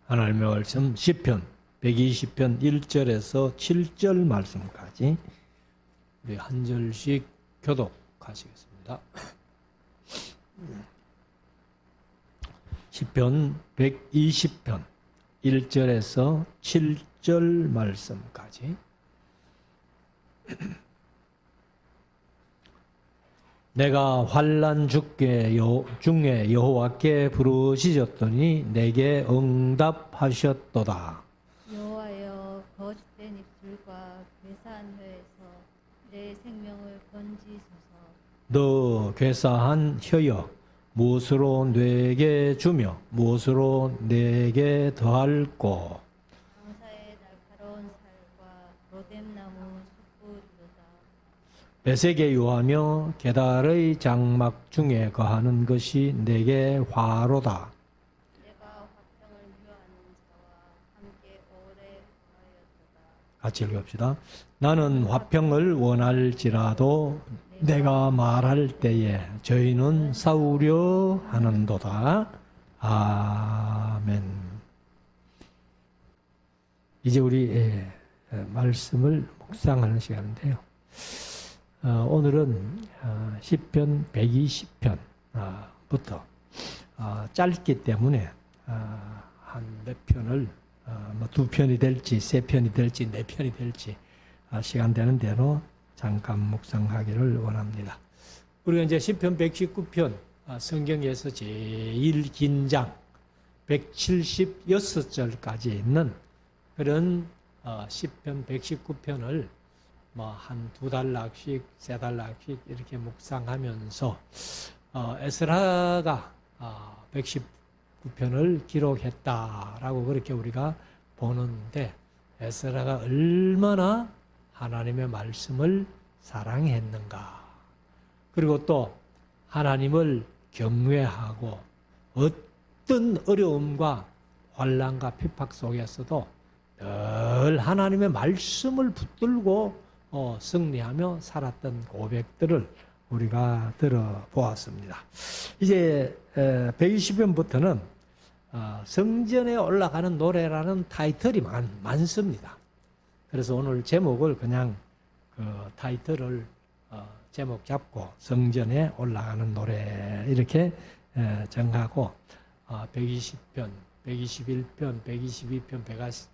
하나님의 말씀 시편 120편 1절에서 7절 말씀까지 우리 한 절씩 교독하시겠습니다. 시편 120편 1절에서 7절 말씀까지. 내가 환난 중에 여호와께 부르짖었더니 내게 응답하셨도다. 여호와여, 거짓된 입술과 괴사한 혀에서 내 생명을 건지소서. 너 괴사한 혀여, 무엇으로 내게 주며 무엇으로 내게 더할꼬. 강사의 날카로운 살과 로뎀나무 숯불이로다. 배색에 유하며 게달의 장막 중에 거하는 것이 내게 화로다. 내가 화평을 유하는 자와 함께 오래 거하였도다. 같이 읽읍시다. 나는 화평을 원할지라도 내가 말할 때에 저희는 싸우려 하는도다. 아멘. 이제 우리 말씀을 묵상하는 시간인데요. 오늘은 시편 120편부터 짧기 때문에 한 몇 편을 두 편이 될지 세 편이 될지 네 편이 될지 시간 되는 대로 잠깐 묵상하기를 원합니다. 우리가 이제 시편 119편 성경에서 제일 긴 장 176절까지 있는 그런 시편 119편을 한 두 달락씩 세 달락씩 이렇게 묵상하면서 에스라가 119편을 기록했다라고 그렇게 우리가 보는데, 에스라가 얼마나 하나님의 말씀을 사랑했는가, 그리고 또 하나님을 경외하고 어떤 어려움과 환난과 핍박 속에서도 늘 하나님의 말씀을 붙들고 승리하며 살았던 고백들을 우리가 들어보았습니다. 이제 120편부터는 성전에 올라가는 노래라는 타이틀이 많습니다. 그래서 오늘 제목을 그냥 그 타이틀을 제목 잡고 성전에 올라가는 노래 이렇게 정하고 120편, 121편, 122편,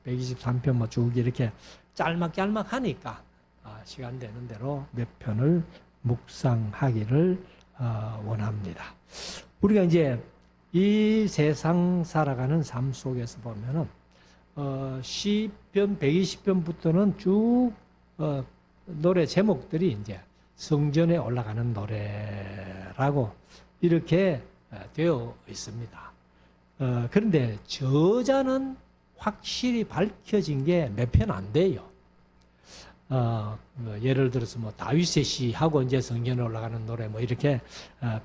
123편 뭐 쭉 이렇게 짤막짤막 하니까 시간 되는 대로 몇 편을 묵상하기를 원합니다. 우리가 이제 이 세상 살아가는 삶 속에서 보면은 시편 120편부터는 쭉 노래 제목들이 이제 성전에 올라가는 노래라고 이렇게 되어 있습니다. 그런데 저자는 확실히 밝혀진 게 몇 편 안 돼요. 예를 들어서 다윗의 시하고 이제 성전에 올라가는 노래 이렇게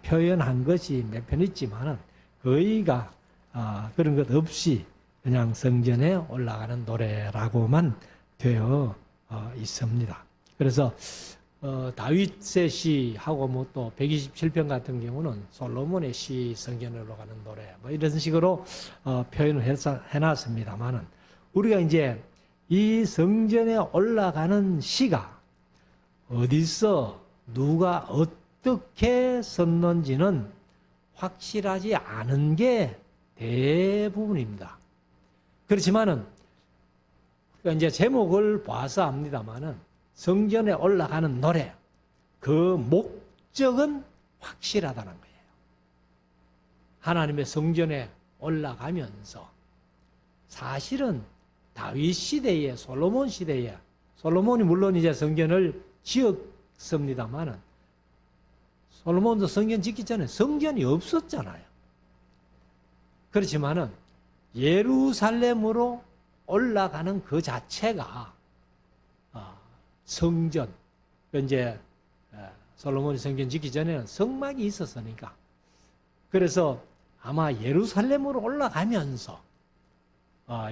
표현한 것이 몇 편 있지만은 거의가 그런 것 없이 그냥 성전에 올라가는 노래라고만 되어 있습니다. 그래서 다윗의 시하고 또 127편 같은 경우는 솔로몬의 시 성전에 올라가는 노래 이런 식으로 표현을 해놨습니다만은, 우리가 이제 이 성전에 올라가는 시가 어디서 누가 어떻게 썼는지는 확실하지 않은 게 대부분입니다. 그렇지만은 우리가 이제 제목을 봐서 압니다만은 성전에 올라가는 노래 그 목적은 확실하다는 거예요. 하나님의 성전에 올라가면서 사실은 다윗 시대에 솔로몬 시대에 솔로몬이 물론 이제 성전을 지었습니다만은 솔로몬도 성전 짓기 전에 성전이 없었잖아요. 그렇지만은 예루살렘으로 올라가는 그 자체가 성전, 이제 솔로몬이 성전 짓기 전에는 성막이 있었으니까, 그래서 아마 예루살렘으로 올라가면서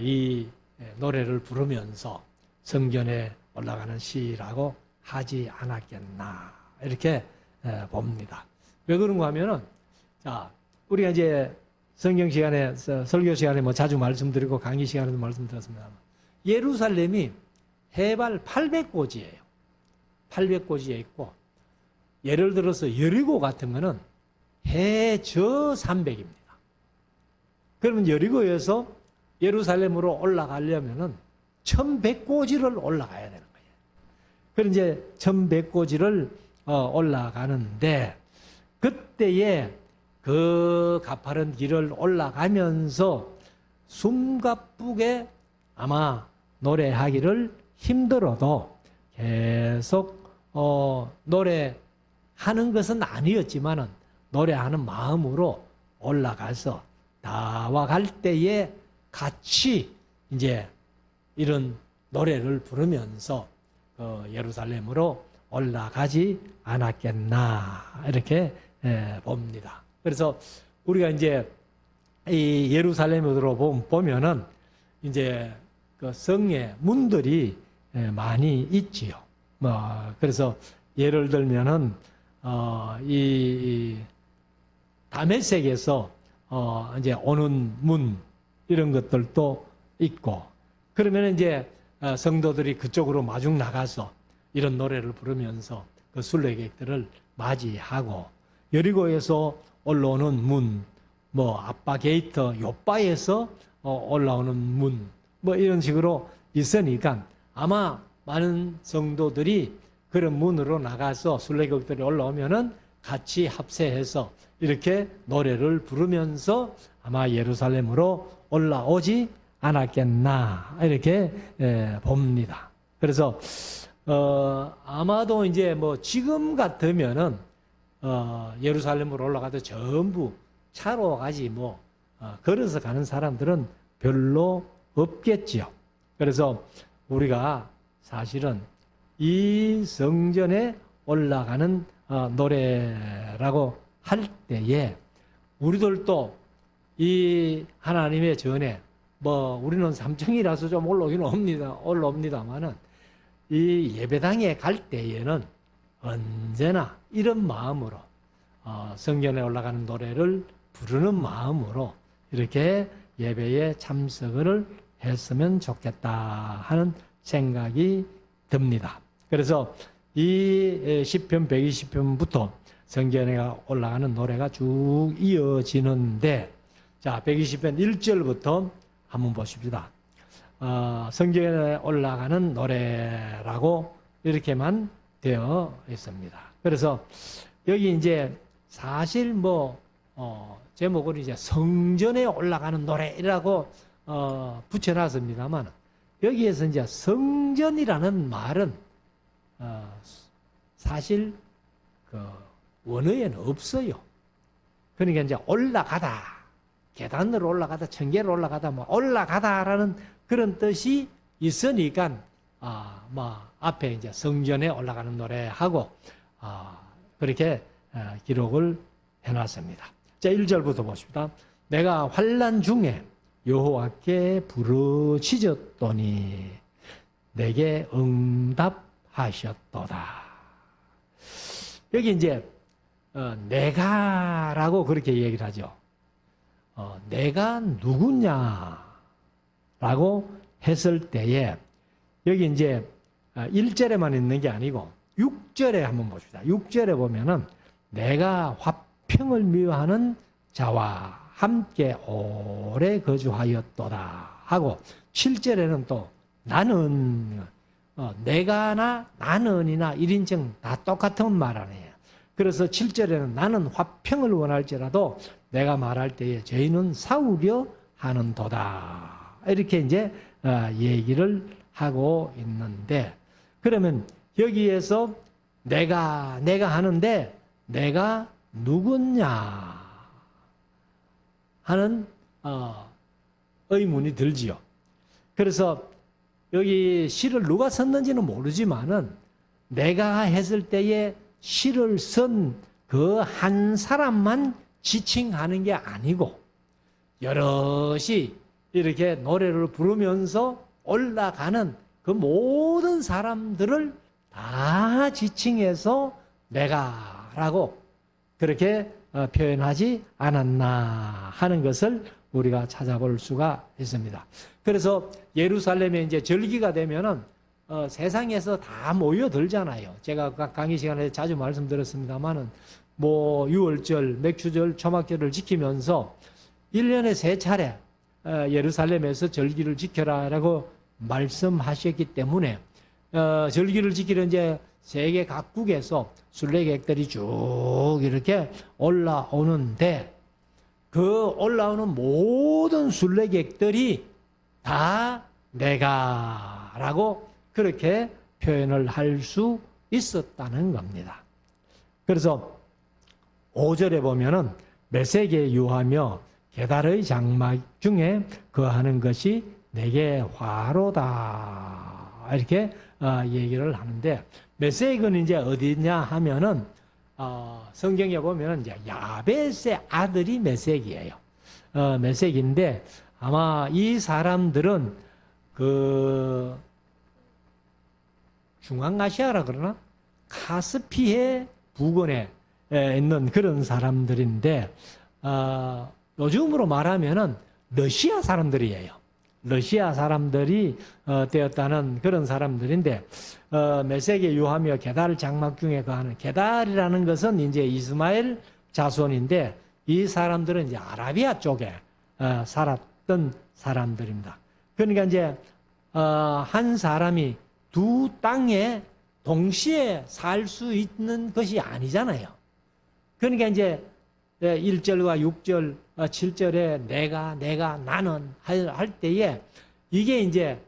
이 노래를 부르면서 성전에 올라가는 시라고 하지 않았겠나 이렇게 봅니다. 왜 그런가 하면은 우리가 이제 성경 시간에, 설교 시간에 뭐 자주 말씀드리고 강의 시간에도 말씀드렸습니다. 예루살렘이 해발 800고지예요. 800고지에 있고, 예를 들어서 여리고 같은 거는 해저 300입니다. 그러면 여리고에서 예루살렘으로 올라가려면은 1100고지를 올라가야 되는 거예요. 그럼 이제 1100고지를 올라가는데, 그때에 그 가파른 길을 올라가면서 숨가쁘게 아마 노래하기를 힘들어도 계속 노래하는 것은 아니었지만은 노래하는 마음으로 올라가서 나와 갈 때에 같이 이제 이런 노래를 부르면서 예루살렘으로 올라가지 않았겠나 이렇게 봅니다. 그래서 우리가 이제 이 예루살렘으로 보면은 이제 그 성의 문들이 많이 있지요. 뭐 그래서 예를 들면은 이 다메섹에서 이제 오는 문 이런 것들도 있고, 그러면 이제 성도들이 그쪽으로 마중 나가서 이런 노래를 부르면서 그 순례객들을 맞이하고, 여리고에서 올라오는 문, 뭐 아빠 게이트 요바에서 올라오는 문, 뭐 이런 식으로 있으니까 아마 많은 성도들이 그런 문으로 나가서 순례객들이 올라오면은 같이 합세해서 이렇게 노래를 부르면서 아마 예루살렘으로 올라오지 않았겠나 이렇게 봅니다. 그래서 아마도 이제 뭐 지금 같으면은 예루살렘으로 올라가도 전부 차로 가지 뭐 걸어서 가는 사람들은 별로 없겠지요. 그래서 우리가 사실은 이 성전에 올라가는 노래라고 할 때에 우리들도 이 하나님의 전에 뭐 우리는 삼층이라서 좀 올라옵니다만은 이 예배당에 갈 때에는 언제나 이런 마음으로 성전에 올라가는 노래를 부르는 마음으로 이렇게 예배에 참석을 했으면 좋겠다 하는 생각이 듭니다. 그래서 이 시편 120편부터 성전에 올라가는 노래가 쭉 이어지는데, 자 120편 1절부터 한번 보십시다. 성전에 올라가는 노래라고 이렇게만 되어 있습니다. 그래서 여기 이제 사실 뭐 제목을 이제 성전에 올라가는 노래라고 붙여놨습니다만, 여기에서 이제 성전이라는 말은 사실 그 원어에는 없어요. 그러니까 이제 올라가다, 계단으로 올라가다, 천계로 올라가다, 뭐 올라가다라는 그런 뜻이 있으니까 뭐 앞에 이제 성전에 올라가는 노래하고 그렇게 기록을 해놨습니다. 자 1절부터 보십시다. 내가 환난 중에 여호와께 부르짖었더니 내게 응답하셨도다. 여기 이제 내가라고 그렇게 얘기를 하죠. 내가 누구냐라고 했을 때에 여기 이제 1절에만 있는 게 아니고 6절에 한번 봅시다. 6절에 보면은 내가 화평을 미워하는 자와 함께 오래 거주하였도다 하고, 7절에는 또 나는 내가나 나는이나 1인칭 다 똑같은 말 아니에요. 그래서 7절에는 나는 화평을 원할지라도 내가 말할 때에 저희는 싸우려 하는도다 이렇게 이제 얘기를 하고 있는데, 그러면 여기에서 내가 하는데 내가 누구냐 하는 의문이 들지요. 그래서 여기 시를 누가 썼는지는 모르지만은 내가 했을 때에 시를 쓴 그 한 사람만 지칭하는 게 아니고 여럿이 이렇게 노래를 부르면서 올라가는 그 모든 사람들을 다 지칭해서 내가라고 그렇게 표현하지 않았나 하는 것을 우리가 찾아볼 수가 있습니다. 그래서 예루살렘에 이제 절기가 되면은 세상에서 다 모여들잖아요. 제가 강의 시간에 자주 말씀드렸습니다만은 뭐 유월절, 맥추절, 초막절을 지키면서 1년에 3차례 예루살렘에서 절기를 지켜라라고 말씀하셨기 때문에 절기를 지키러 이제 세계 각국에서 순례객들이 쭉 이렇게 올라오는데 그 올라오는 모든 순례객들이 다 내가라고 그렇게 표현을 할 수 있었다는 겁니다. 그래서 5절에 보면은 메섹에 유하며 게달의 장막 중에 거하는 것이 내게 화로다 이렇게 얘기를 하는데 메섹은 이제 어디냐 하면은 성경에 보면은 이제 야벳의 아들이 메섹이에요. 메섹인데 아마 이 사람들은 그 중앙아시아라 그러나 카스피해 부근에 있는 그런 사람들인데 요즘으로 말하면은 러시아 사람들이에요. 러시아 사람들이 되었다는 그런 사람들인데 메섹에 유하며 게달 장막 중에 거하는 게달이라는 것은 이제 이스마엘 자손인데 이 사람들은 이제 아라비아 쪽에 살았던 사람들입니다. 그러니까 이제 한 사람이 두 땅에 동시에 살 수 있는 것이 아니잖아요. 그러니까 이제 1절과 6절, 7절에 내가, 나는 할 때에 이게 이제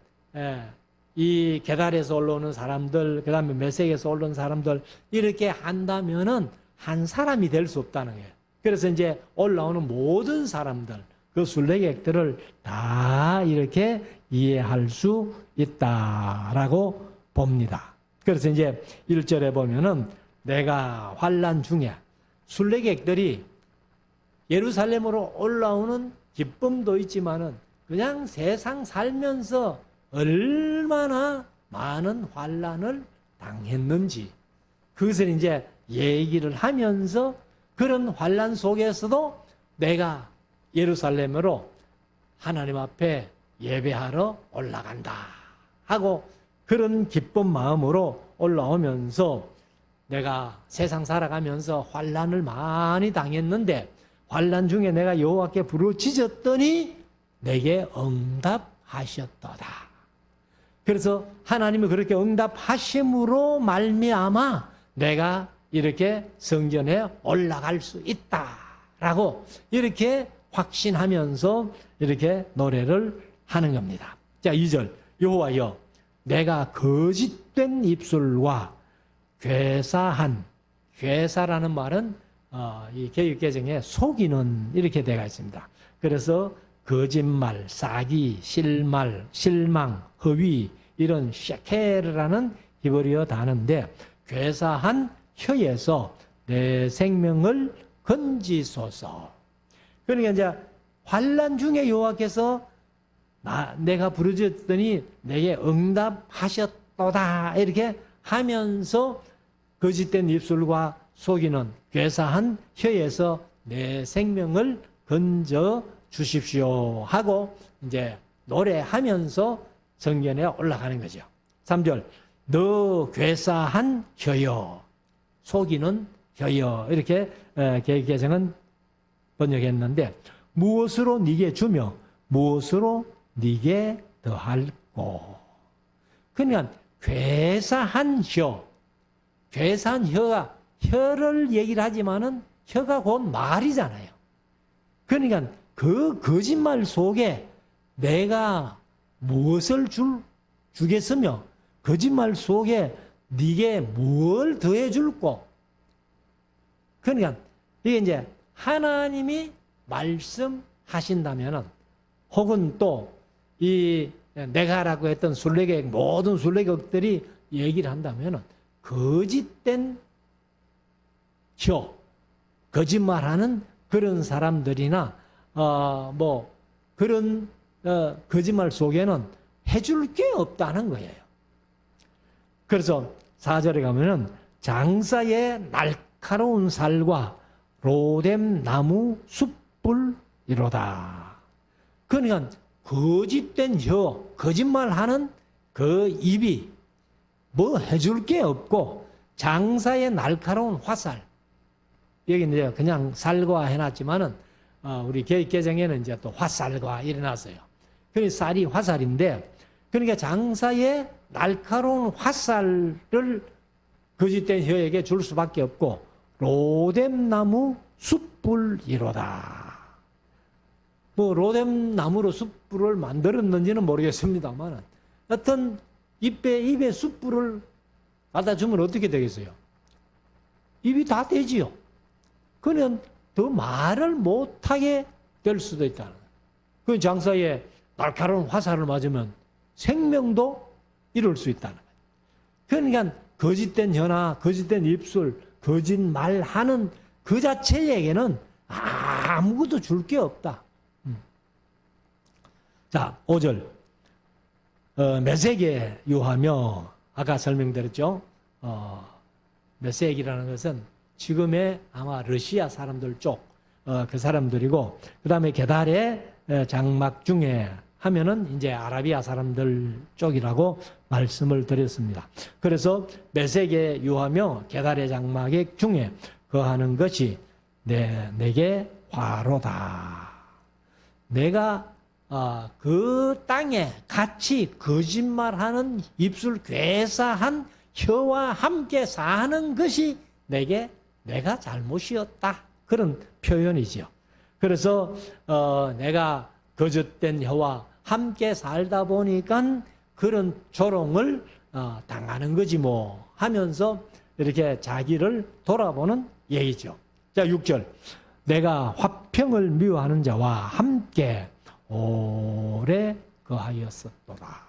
이 게달에서 올라오는 사람들, 그 다음에 메섹에서 올라오는 사람들 이렇게 한다면은 한 사람이 될 수 없다는 거예요. 그래서 이제 올라오는 모든 사람들, 그 순례객들을 다 이렇게 이해할 수 있다라고 봅니다. 그래서 이제 1절에 보면은 내가 환난 중에 순례객들이 예루살렘으로 올라오는 기쁨도 있지만은 그냥 세상 살면서 얼마나 많은 환난을 당했는지 그것을 이제 얘기를 하면서 그런 환난 속에서도 내가 예루살렘으로 하나님 앞에 예배하러 올라간다 하고 그런 기쁜 마음으로 올라오면서 내가 세상 살아가면서 환난을 많이 당했는데 환난 중에 내가 여호와께 부르짖었더니 내게 응답하셨도다. 그래서 하나님이 그렇게 응답하심으로 말미암아 내가 이렇게 성전에 올라갈 수 있다라고 이렇게 확신하면서 이렇게 노래를 하는 겁니다. 자, 2절 여호와여 내가 거짓된 입술과 괴사라는 말은 이 개역개정에 속이는 이렇게 되어 있습니다. 그래서 거짓말, 사기, 실망, 허위 이런 셰케르라는 히브리어 단어인데 괴사한 혀에서 내 생명을 건지소서. 그러니까 이제 환난 중에 여호와께서 내가 부르짖었더니 내게 응답하셨도다 이렇게 하면서 거짓된 입술과 속이는 괴사한 혀에서 내 생명을 건져 주십시오 하고 이제 노래하면서 성전에 올라가는 거죠. 3절 너 괴사한 혀여 속이는 혀여 이렇게 개정은 번역했는데 무엇으로 네게 주며 무엇으로 네게 더할꼬. 그러니까 괴사한 혀가 혀를 얘기를 하지만은 혀가 곧 말이잖아요. 그러니까 그 거짓말 속에 내가 무엇을 주겠으며 거짓말 속에 네게 뭘 더해 줄꼬. 그러니까 이게 이제 하나님이 말씀하신다면은 혹은 또 이 내가라고 했던 순례객 모든 순례객들이 얘기를 한다면은 거짓된 혀, 거짓말하는 그런 사람들이나 뭐 그런 거짓말 속에는 해줄 게 없다는 거예요. 그래서 4절에 가면은 장사의 날카로운 살과 로뎀 나무 숯불이로다. 그러니까 거짓된 혀, 거짓말하는 그 입이 뭐 해줄 게 없고 장사의 날카로운 화살. 여기 이제 그냥 살과 해놨지만은 우리 개정에는 이제 또 화살과 일어났어요. 그러니까 쌀이 화살인데, 그러니까 장사의 날카로운 화살을 거짓된 혀에게 줄 수밖에 없고 로뎀나무 숯불이로다. 뭐 로뎀나무로 숯불을 만들었는지는 모르겠습니다만 어떤 입에 숯불을 갖다 주면 어떻게 되겠어요? 입이 다 되지요. 그러면 더 말을 못하게 될 수도 있다는 거예요. 그 장사에 날카로운 화살을 맞으면 생명도 잃을 수 있다는 거예요. 그러니까 거짓된 혀나 거짓된 입술, 거짓말하는 그 자체에게는 아무것도 줄 게 없다. 자, 5절. 메섹에 유하며, 아까 설명드렸죠. 메섹이라는 것은 지금의 아마 러시아 사람들 쪽, 그 사람들이고, 그 다음에 게달의 장막 중에 하면은 이제 아라비아 사람들 쪽이라고 말씀을 드렸습니다. 그래서 메섹에 유하며 게달의 장막의 중에 거하는 것이 내게 화로다. 내가 그 땅에 같이 거짓말하는 입술 괴사한 혀와 함께 사는 것이 내가 잘못이었다. 그런 표현이죠. 그래서 내가 거짓된 혀와 함께 살다 보니까 그런 조롱을 당하는 거지 뭐 하면서 이렇게 자기를 돌아보는 얘기죠. 자, 6절. 내가 화평을 미워하는 자와 함께 오래 거하였었도다.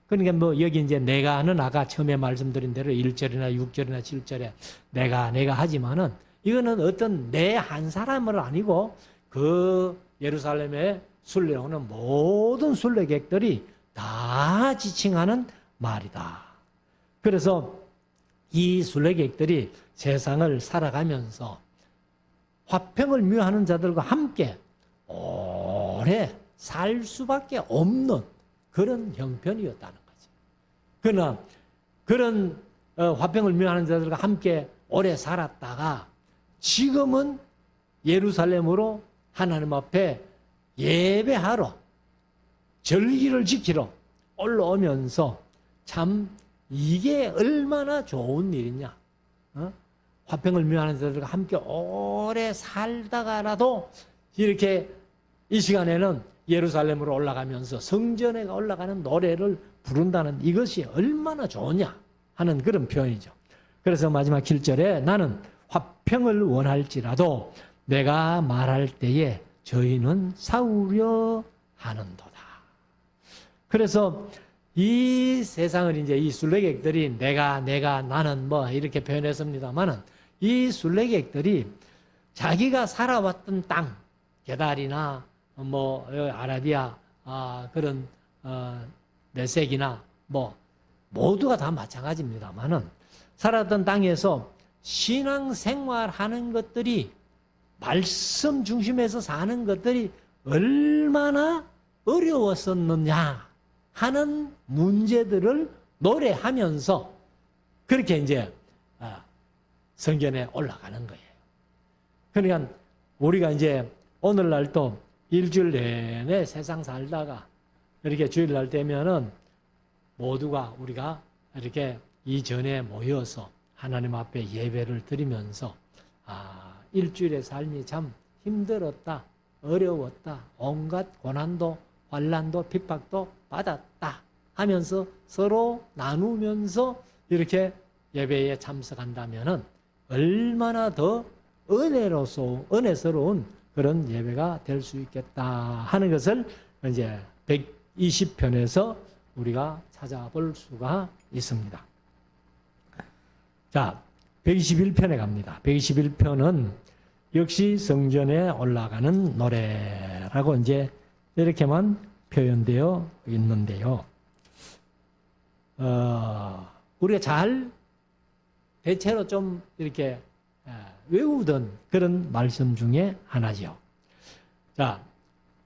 그러니까 뭐 여기 이제 내가는 아까 처음에 말씀드린 대로 1절이나 6절이나 7절에 내가 하지만은 이거는 어떤 내 한 사람은 아니고 그 예루살렘에 순례오는 모든 순례객들이 다 지칭하는 말이다. 그래서 이 순례객들이 세상을 살아가면서 화평을 미워하는 자들과 함께 오래 살 수밖에 없는 그런 형편이었다는 거지. 그러나 그런 화평을 미워하는 자들과 함께 오래 살았다가 지금은 예루살렘으로 하나님 앞에 예배하러 절기를 지키러 올라오면서 참 이게 얼마나 좋은 일이냐. 화평을 미워하는 자들과 함께 오래 살다가라도 이렇게 이 시간에는 예루살렘으로 올라가면서 성전에 올라가는 노래를 부른다는 이것이 얼마나 좋으냐 하는 그런 표현이죠. 그래서 마지막 7절에 나는 화평을 원할지라도 내가 말할 때에 저희는 싸우려 하는도다. 그래서 이 세상을 이제 이 순례객들이 내가 나는 뭐 이렇게 표현했습니다만은 이 순례객들이 자기가 살아왔던 땅, 게달이나 뭐 아라비아 그런 메섹이나 뭐 모두가 다 마찬가지입니다만은 살았던 땅에서 신앙생활하는 것들이 말씀 중심에서 사는 것들이 얼마나 어려웠었느냐 하는 문제들을 노래하면서 그렇게 이제 성전에 올라가는 거예요. 그러니까 우리가 이제 오늘날도 일주일 내내 세상 살다가 이렇게 주일날 되면은 모두가 우리가 이렇게 이전에 모여서 하나님 앞에 예배를 드리면서 일주일의 삶이 참 힘들었다, 어려웠다, 온갖 고난도, 환난도, 핍박도 받았다 하면서 서로 나누면서 이렇게 예배에 참석한다면은 얼마나 더 은혜스러운 그런 예배가 될 수 있겠다 하는 것을 이제 120편에서 우리가 찾아볼 수가 있습니다. 자, 121편에 갑니다. 121편은 역시 성전에 올라가는 노래라고 이제 이렇게만 표현되어 있는데요. 우리가 잘 대체로 좀 이렇게 외우던 그런 말씀 중에 하나죠. 자,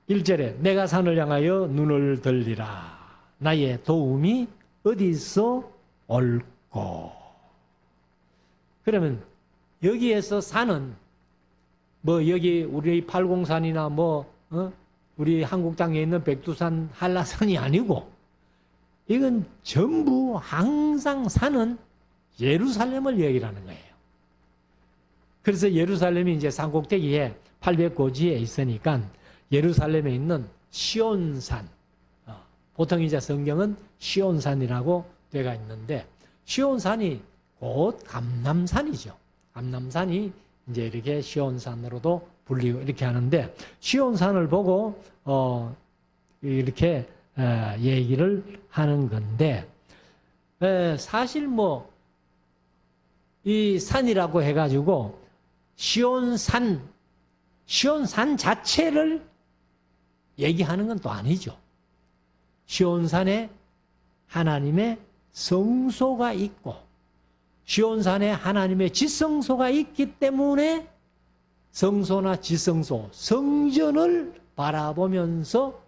1절에 내가 산을 향하여 눈을 들리라. 나의 도움이 어디서 올꼬. 그러면 여기에서 산은 뭐 여기 우리 팔공산이나 우리 한국 땅에 있는 백두산, 한라산이 아니고 이건 전부 항상 산은 예루살렘을 얘기를 하는 거예요. 그래서 예루살렘이 이제 산꼭대기에 800고지에 있으니까 예루살렘에 있는 시온산, 보통 이제 성경은 시온산이라고 되어 있는데 시온산이 곧 감람산이죠. 감람산이 이제 이렇게 시온산으로도 불리고 이렇게 하는데 시온산을 보고 이렇게 얘기를 하는 건데 사실 이 산이라고 해가지고 시온산 자체를 얘기하는 건 또 아니죠. 시온산에 하나님의 성소가 있고 시온산에 하나님의 지성소가 있기 때문에 성소나 지성소, 성전을 바라보면서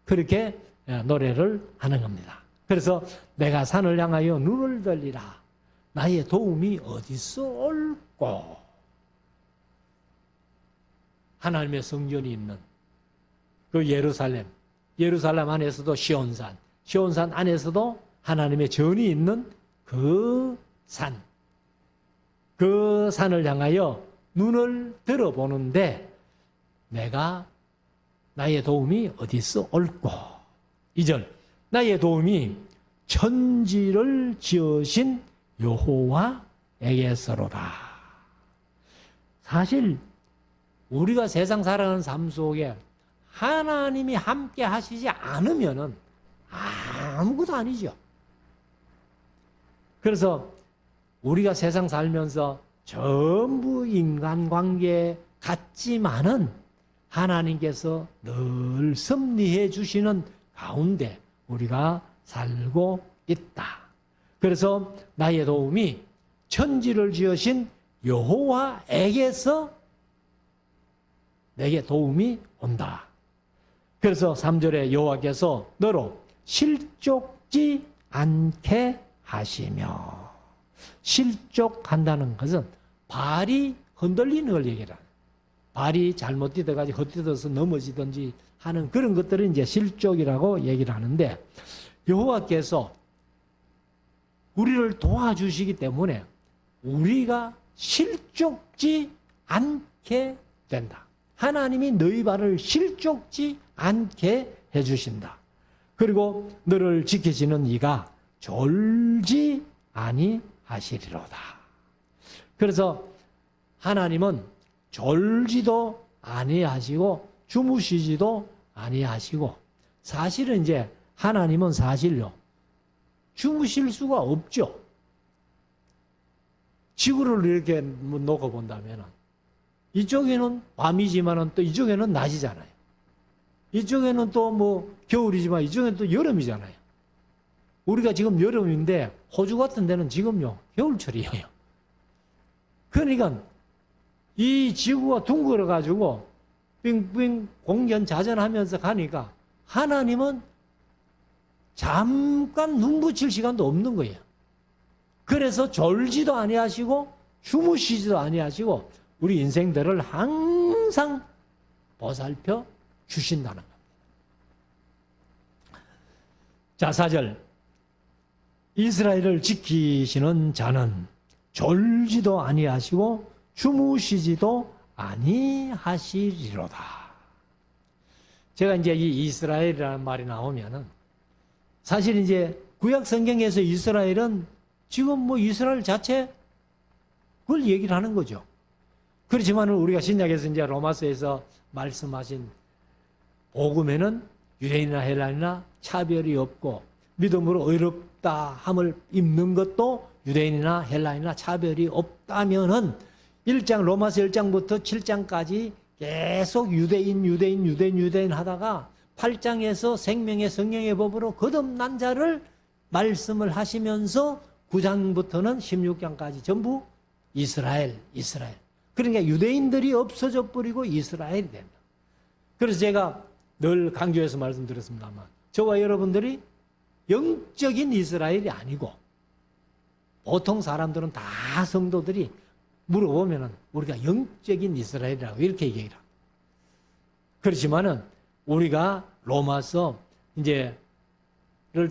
그렇게 노래를 하는 겁니다. 그래서 내가 산을 향하여 눈을 들리라. 나의 도움이 어디서 올꼬. 하나님의 성전이 있는 그 예루살렘 안에서도 시온산 안에서도 하나님의 전이 있는 그 산을 향하여 눈을 들어보는데 나의 도움이 어디서 올꼬. 2절 나의 도움이 천지를 지으신 여호와에게서로다. 사실 우리가 세상 살아가는 삶 속에 하나님이 함께 하시지 않으면은 아무것도 아니죠. 그래서 우리가 세상 살면서 전부 인간관계 같지만은 하나님께서 늘 섭리해 주시는 가운데 우리가 살고 있다. 그래서 나의 도움이 천지를 지으신 여호와에게서 내게 도움이 온다. 그래서 3절에 여호와께서 너로 실족지 않게 하시며, 실족한다는 것은 발이 흔들리는 걸 얘기를 하는, 발이 잘못 뛰어가지고 헛디뎌서 넘어지든지 하는 그런 것들을 이제 실족이라고 얘기를 하는데, 여호와께서 우리를 도와주시기 때문에 우리가 실족지 않게 된다. 하나님이 너희 발을 실족지 않게 해주신다. 그리고 너를 지키시는 이가 졸지 아니하시리로다. 그래서 하나님은 졸지도 아니하시고 주무시지도 아니하시고, 사실은 이제 하나님은 사실요 주무실 수가 없죠. 지구를 이렇게 놓고 본다면 이쪽에는 밤이지만 또 이쪽에는 낮이잖아요. 이쪽에는 또 겨울이지만 이쪽에는 또 여름이잖아요. 우리가 지금 여름인데 호주 같은 데는 지금요 겨울철이에요. 그러니까 이 지구가 둥글어 가지고 빙빙 공전자전하면서 가니까 하나님은 잠깐 눈 붙일 시간도 없는 거예요. 그래서 졸지도 아니하시고 주무시지도 아니하시고 우리 인생들을 항상 보살펴 주신다는 겁니다. 자, 4절. 이스라엘을 지키시는 자는 졸지도 아니하시고 주무시지도 아니하시리로다. 제가 이제 이 이스라엘이라는 말이 나오면은 사실 이제 구약 성경에서 이스라엘은 지금 이스라엘 자체 그걸 얘기를 하는 거죠. 그렇지만 우리가 신약에서 이제 로마서에서 말씀하신 복음에는 유대인이나 헬라인이나 차별이 없고 믿음으로 의롭다 함을 입는 것도 유대인이나 헬라인이나 차별이 없다면은 로마서 1장부터 7장까지 계속 유대인 하다가 8장에서 생명의 성령의 법으로 거듭난 자를 말씀을 하시면서 9장부터는 16장까지 전부 이스라엘. 그러니까 유대인들이 없어져 버리고 이스라엘이 된다. 그래서 제가 늘 강조해서 말씀드렸습니다만 저와 여러분들이 영적인 이스라엘이 아니고 보통 사람들은 다 성도들이 물어보면 우리가 영적인 이스라엘이라고 이렇게 얘기를 합니다. 그렇지만은 우리가 로마서 이제를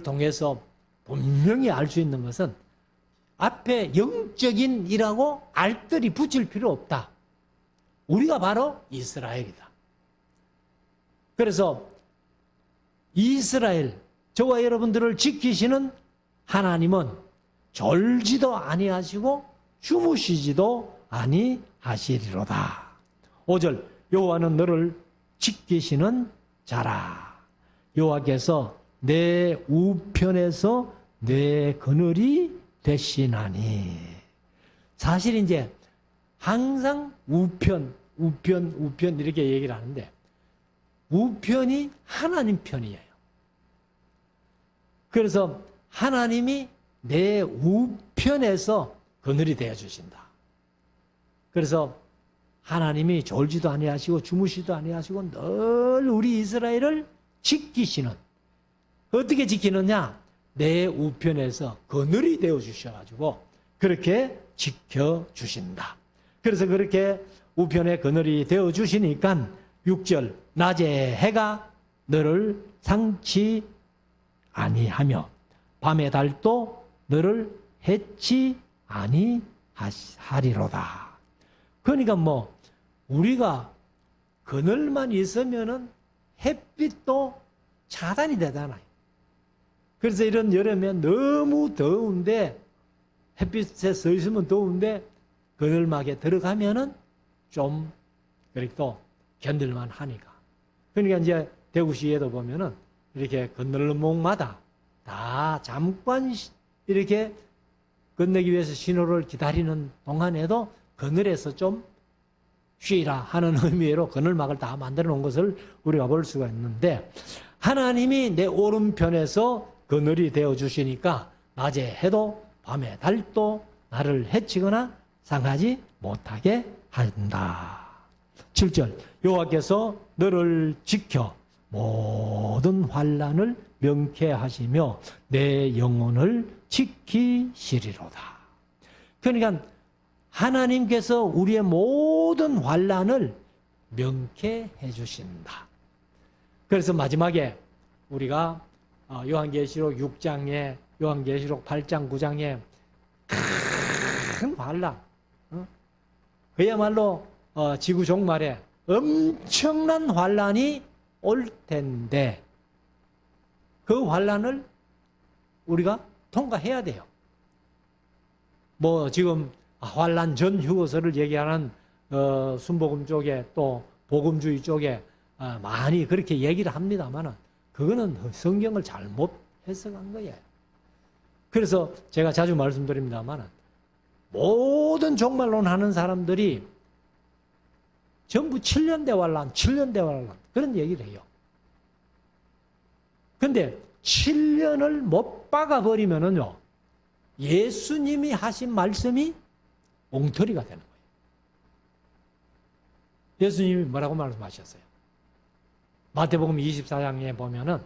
통해서 분명히 알 수 있는 것은 앞에 영적인이라고 알뜰히 붙일 필요 없다. 우리가 바로 이스라엘이다. 그래서 이스라엘, 저와 여러분들을 지키시는 하나님은 졸지도 아니하시고 주무시지도 아니하시리로다. 5절 여호와는 너를 지키시는 자라. 여호와께서 내 우편에서 내 그늘이 되시나니. 사실 이제 항상 우편 이렇게 얘기를 하는데 우편이 하나님 편이에요. 그래서 하나님이 내 우편에서 그늘이 되어 주신다. 그래서 하나님이 졸지도 아니하시고 주무시도 아니하시고 늘 우리 이스라엘을 지키시는, 어떻게 지키느냐? 내 우편에서 그늘이 되어 주셔가지고 그렇게 지켜주신다. 그래서 그렇게 우편에 그늘이 되어 주시니까 6절 낮에 해가 너를 상치 아니하며 밤의 달도 너를 해치 아니하리로다. 그러니까 뭐 우리가 그늘만 있으면은 햇빛도 차단이 되잖아요. 그래서 이런 여름에 너무 더운데 햇빛에 서 있으면 더운데 그늘막에 들어가면은 좀 그래도 견딜만 하니까. 그러니까 이제 대구시에도 보면은 이렇게 건널목마다 다 잠깐 이렇게 건너기 위해서 신호를 기다리는 동안에도 그늘에서 좀 쉬라 하는 의미로 그늘막을 다 만들어 놓은 것을 우리가 볼 수가 있는데, 하나님이 내 오른편에서 그늘이 되어 주시니까 낮에 해도 밤에 달도 나를 해치거나 상하지 못하게 한다. 7절 여호와께서 너를 지켜 모든 환난을 명쾌하시며 내 영혼을 지키시리로다. 그러니까 하나님께서 우리의 모든 환난을 명쾌해 주신다. 그래서 마지막에 우리가 요한계시록 6장에 요한계시록 8장 9장에 큰 환난, 그야말로 지구 종말에 엄청난 환난이 올 텐데 그 환난을 우리가 통과해야 돼요. 뭐 지금 환난 전 휴거서를 얘기하는 순복음 쪽에 또 복음주의 쪽에 많이 그렇게 얘기를 합니다만 그거는 성경을 잘못 해석한 거예요. 그래서 제가 자주 말씀드립니다만 모든 종말론 하는 사람들이 전부 7년대 환난, 7년대 환난 그런 얘기를 해요. 근데 7년을 못 박아버리면은요, 예수님이 하신 말씀이 엉터리가 되는 거예요. 예수님이 뭐라고 말씀하셨어요? 마태복음 24장에 보면은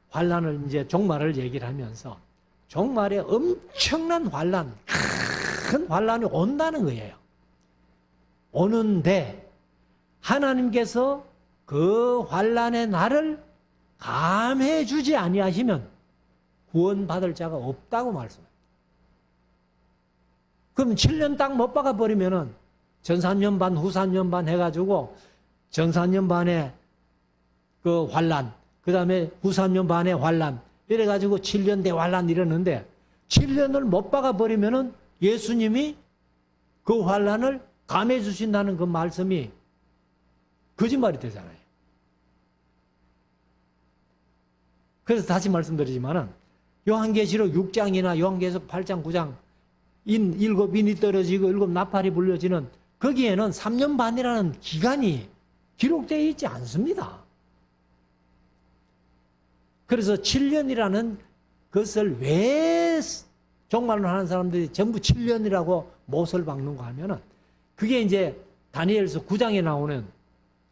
환난을 이제 종말을 얘기를 하면서 종말에 엄청난 환난, 큰 환난이 온다는 거예요. 오는데 하나님께서 그 환난의 날을 감해 주지 아니하시면 구원받을 자가 없다고 말씀합니다. 그럼 7년 딱 못 박아 버리면은 전 3년 반, 후 3년 반 해가지고 전 4년 반에 그 환난, 그 다음에 후 3년 반에 환난, 이래가지고 7년 대 환난 이러는데 7년을 못 박아 버리면은 예수님이 그 환난을 감해 주신다는 그 말씀이 거짓말이 되잖아요. 그래서 다시 말씀드리지만은 요한계시록 6장이나 요한계시록 8장 9장 일곱 인이 떨어지고 일곱 나팔이 불려지는 거기에는 3년 반이라는 기간이 기록되어 있지 않습니다. 그래서 7년이라는 것을 왜 종말론 하는 사람들이 전부 7년이라고 못을 박는가 하면은 그게 이제 다니엘서 9장에 나오는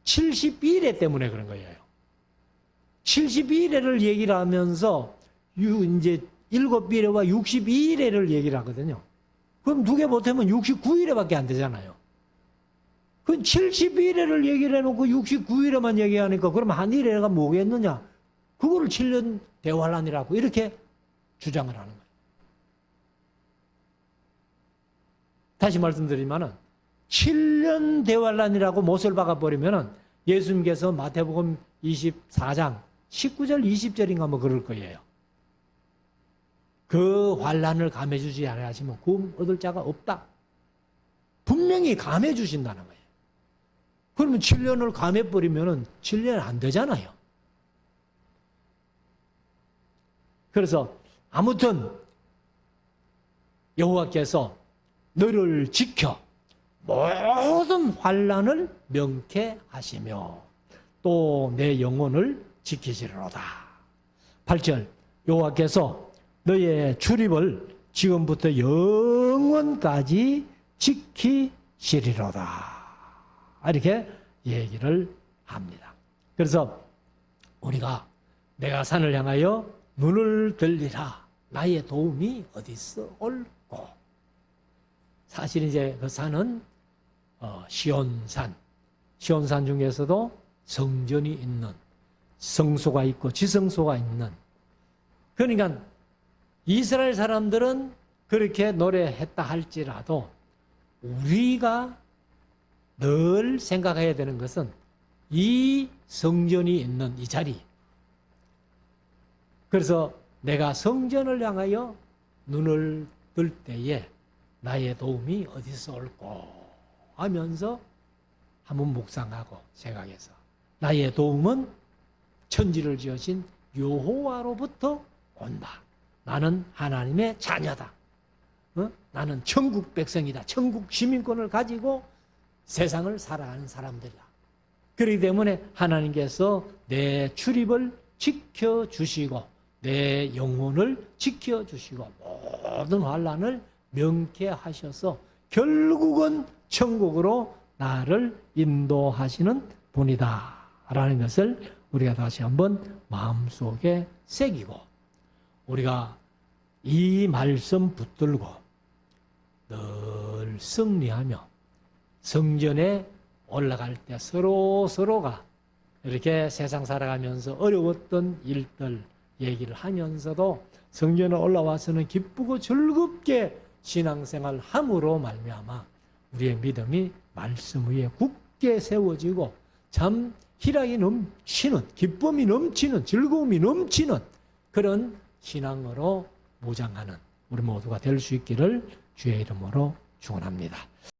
72일에 때문에 그런 거예요. 72일에를 얘기를 하면서 이제 7비례와 62일에를 얘기를 하거든요. 그럼 두 개 못하면 69일에밖에 안 되잖아요. 그 72일에를 얘기를 해놓고 69일에만 얘기하니까 그럼 한 일회가 뭐겠느냐? 그거를 7년 대환란이라고 이렇게 주장을 하는 거예요. 다시 말씀드리면은 7년 대환란이라고 못을 박아버리면은 예수님께서 마태복음 24장 19절 20절인가 뭐 그럴 거예요. 그 환란을 감해주지 않으시면 구원 얻을 자가 없다. 분명히 감해주신다는 거예요. 그러면 7년을 감해버리면은 7년 안 되잖아요. 그래서 아무튼 여호와께서 너를 지켜 모든 환란을 명쾌하시며 또 내 영혼을 지키시리로다. 8절 여호와께서 너의 출입을 지금부터 영원까지 지키시리로다. 이렇게 얘기를 합니다. 그래서 우리가 내가 산을 향하여 눈을 들리라. 나의 도움이 어디서 올고. 사실 이제 그 산은 시온산. 시온산 중에서도 성전이 있는, 성소가 있고 지성소가 있는. 그러니까 이스라엘 사람들은 그렇게 노래했다 할지라도 우리가 늘 생각해야 되는 것은 이 성전이 있는 이 자리. 그래서 내가 성전을 향하여 눈을 들 때에 나의 도움이 어디서 올꼬 하면서 한번 묵상하고 생각해서 나의 도움은 천지를 지으신 여호와로부터 온다. 나는 하나님의 자녀다. 나는 천국 백성이다. 천국 시민권을 가지고 세상을 살아가는 사람들이다. 그렇기 때문에 하나님께서 내 출입을 지켜주시고 내 영혼을 지켜주시고 모든 환난을 명쾌하셔서 결국은 천국으로 나를 인도하시는 분이다 라는 것을 우리가 다시 한번 마음속에 새기고 우리가 이 말씀 붙들고 늘 승리하며 성전에 올라갈 때 서로가 이렇게 세상 살아가면서 어려웠던 일들 얘기를 하면서도 성전에 올라와서는 기쁘고 즐겁게 신앙생활 함으로 말미암아 우리의 믿음이 말씀 위에 굳게 세워지고 참 희락이 넘치는, 기쁨이 넘치는, 즐거움이 넘치는 그런 신앙으로 무장하는 우리 모두가 될 수 있기를 주의 이름으로 축원합니다.